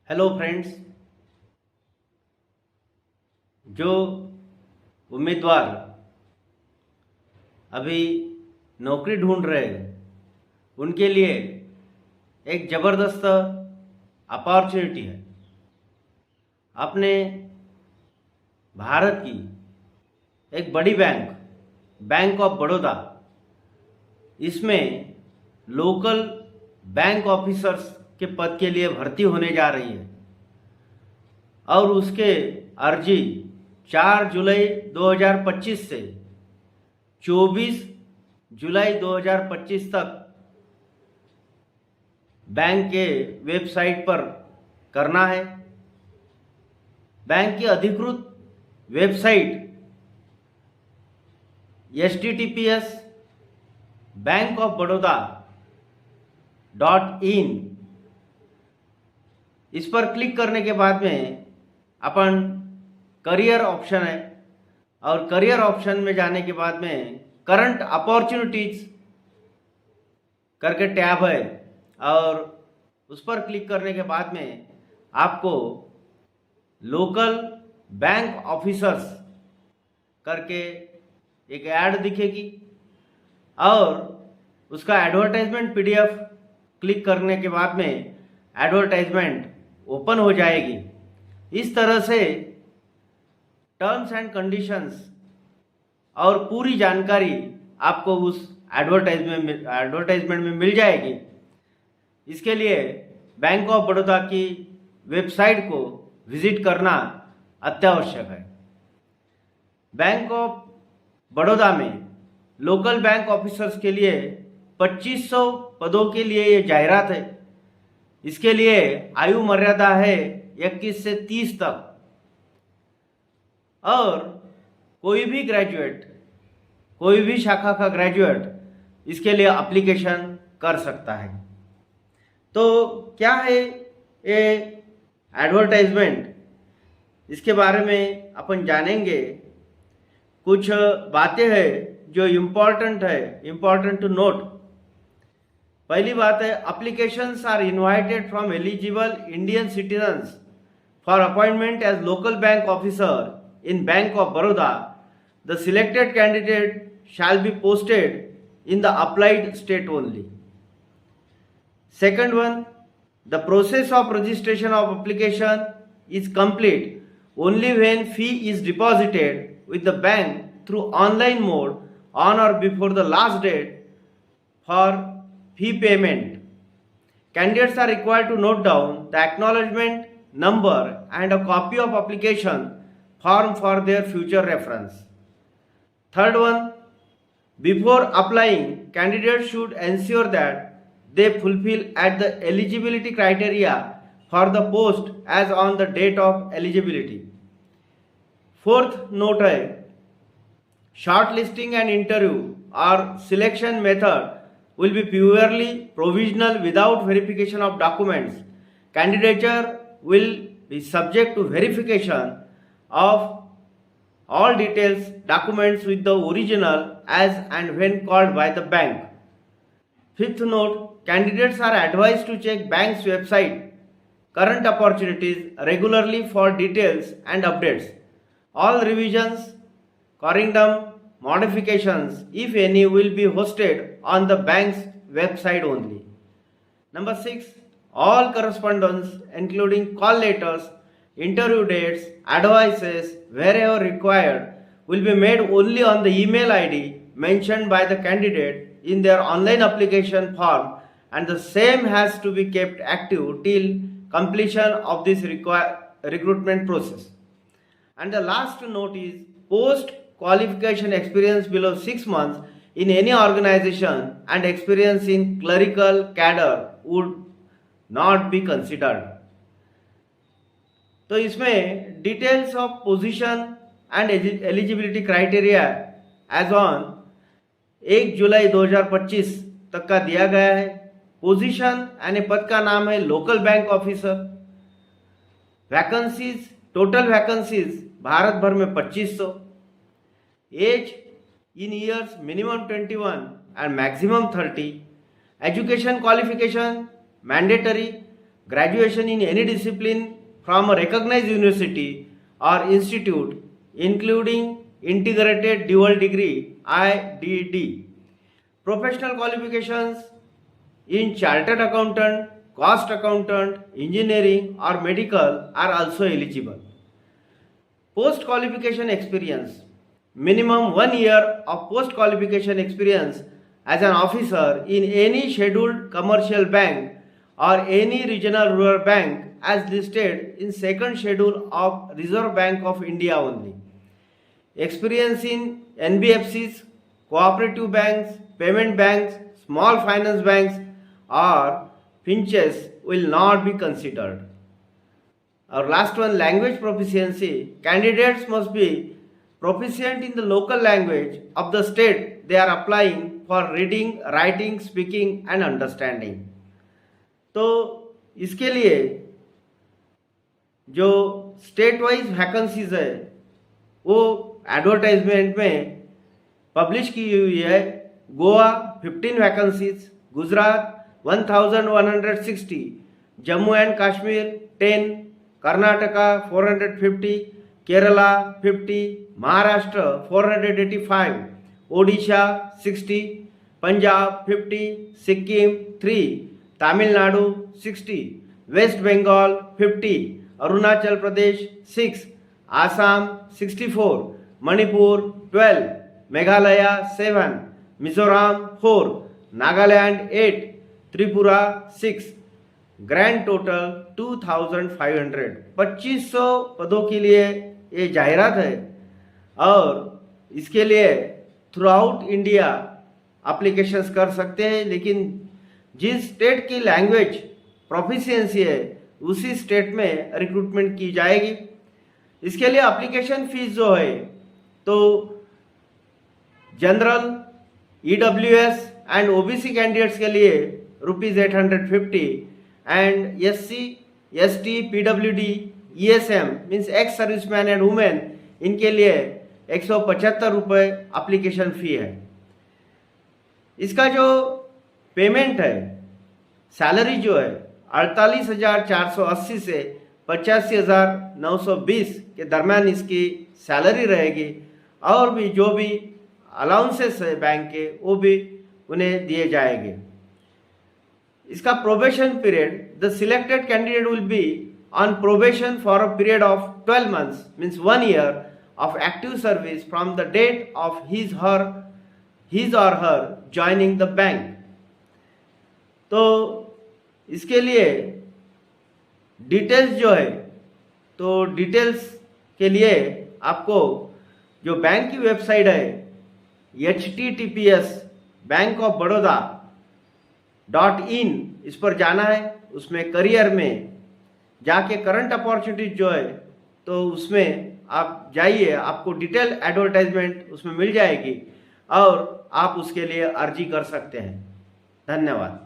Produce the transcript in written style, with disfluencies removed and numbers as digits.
Hello friends. जो उम्मीदवार अभी नौकरी ढूंढ रहे हैं उनके लिए एक ज़बरदस्त अपॉर्चुनिटी है। अपने भारत की एक बड़ी बैंक ऑफ बड़ौदा, इसमें लोकल बैंक ऑफिसर्स के पद के लिए भर्ती होने जा रही है और उसके अर्जी 4 जुलाई 2025 से 24 जुलाई 2025 तक बैंक के वेबसाइट पर करना है। बैंक की अधिकृत वेबसाइट https://bankofbaroda.in, इस पर क्लिक करने के बाद में अपन करियर ऑप्शन है और करियर ऑप्शन में जाने के बाद में करंट अपॉर्चुनिटीज करके टैब है और उस पर क्लिक करने के बाद में आपको लोकल बैंक ऑफिसर्स करके एक ऐड दिखेगी और उसका एडवर्टाइजमेंट पीडीएफ क्लिक करने के बाद में एडवर्टाइजमेंट ओपन हो जाएगी। इस तरह से टर्म्स एंड कंडीशंस और पूरी जानकारी आपको उस एडवर्टाइजमेंट में मिल जाएगी। इसके लिए बैंक ऑफ बड़ौदा की वेबसाइट को विजिट करना अत्यावश्यक है। बैंक ऑफ बड़ौदा में लोकल बैंक ऑफिसर्स के लिए 2500 पदों के लिए ये जाहिरात है। इसके लिए आयु मर्यादा है 21 से 30 तक और कोई भी ग्रेजुएट, कोई भी शाखा का ग्रेजुएट इसके लिए एप्लीकेशन कर सकता है। तो क्या है ये एडवर्टाइजमेंट, इसके बारे में अपन जानेंगे। कुछ बातें हैं जो इम्पॉर्टेंट टू नोट। पहली बात है, applications are invited from eligible Indian citizens for appointment as local bank officer in bank of Baroda. The selected candidate shall be posted in the applied state only. Second one, the process of registration of application is complete only when fee is deposited with the bank through online mode on or before the last date for fee payment. Candidates are required to note down the acknowledgement number and a copy of application form for their future reference. Third one, before applying, candidates should ensure that they fulfill at the eligibility criteria for the post as on the date of eligibility. Fourth note है, shortlisting and interview or selection method will be purely provisional without verification of documents. Candidature will be subject to verification of all details documents with the original as and when called by the bank. Fifth note, candidates are advised to check bank's website current opportunities regularly for details and updates. All revisions, correctum, modifications, if any, will be hosted on the bank's website only. Number 6, all correspondence including call letters, interview dates, advices, wherever required, will be made only on the email ID mentioned by the candidate in their online application form, and the same has to be kept active till completion of this recruitment process. And the last note is, post qualification experience below 6 months in any organization and experience in clerical cadre would not be considered. तो इसमें details of position and eligibility criteria as on 1 July 2025 तक का दिया गया है। Position यानी पद का नाम है local bank officer. Vacancies, total vacancies Bharat भर में 2500। Age in years minimum 21 and maximum 30। Education qualification mandatory graduation in any discipline from a recognized university or institute, including integrated dual degree IDD. Professional qualifications in chartered accountant, cost accountant, engineering or medical are also eligible. Post qualification experience. Minimum 1 year of post qualification experience as an officer in any scheduled commercial bank or any regional rural bank as listed in second schedule of Reserve Bank of India only. Experience in NBFCs, cooperative banks, payment banks, small finance banks or finches will not be considered. Our last one, language proficiency. Candidates must be proficient in the local language of the state they are applying for reading, writing, speaking and understanding. तो इसके लिए जो state wise vacancies है वो advertisement में publish की हुई है. Goa 15 vacancies, Gujarat 1160, Jammu and Kashmir 10, Karnataka 450, Kerala 50, Maharashtra 485, Odisha 60, Punjab 50, Sikkim 3, Tamil Nadu 60, West Bengal 50, Arunachal Pradesh 6, Assam 64, Manipur 12, Meghalaya 7, Mizoram 4, Nagaland 8, Tripura 6. Grand total 2500. 2500 पदों के लिए ये जाहिरात है और इसके लिए थ्रू आउट इंडिया एप्लीकेशंस कर सकते हैं, लेकिन जिस स्टेट की लैंग्वेज प्रोफिशिएंसी है उसी स्टेट में रिक्रूटमेंट की जाएगी. इसके लिए एप्लीकेशन फीस जो है तो general, EWS and OBC candidates के लिए ₹850 and SC, ST, PWD, ESM means ex serviceman and women इनके लिए ₹175 एप्लीकेशन फी है. इसका जो पेमेंट है, सैलरी जो है 48,480 से 85,920 के दरम्यान इसकी सैलरी रहेगी और भी जो भी अलाउंसेस है बैंक के वो भी उन्हें दिए जाएंगे. इसका probation period, the selected candidate will be on probation for a period of 12 months means 1 year of active service from the date of his or her joining the bank. तो इसके लिए डिटेल्स जो है तो डिटेल्स के लिए आपको जो बैंक की वेबसाइट है https bankofbaroda.in इस पर जाना है. उसमें करियर में जाके करंट अपॉर्चुनिटीज जो है तो उसमें आप जाइए, आपको डिटेल एडवर्टाइजमेंट उसमें मिल जाएगी और आप उसके लिए अर्जी कर सकते हैं. धन्यवाद.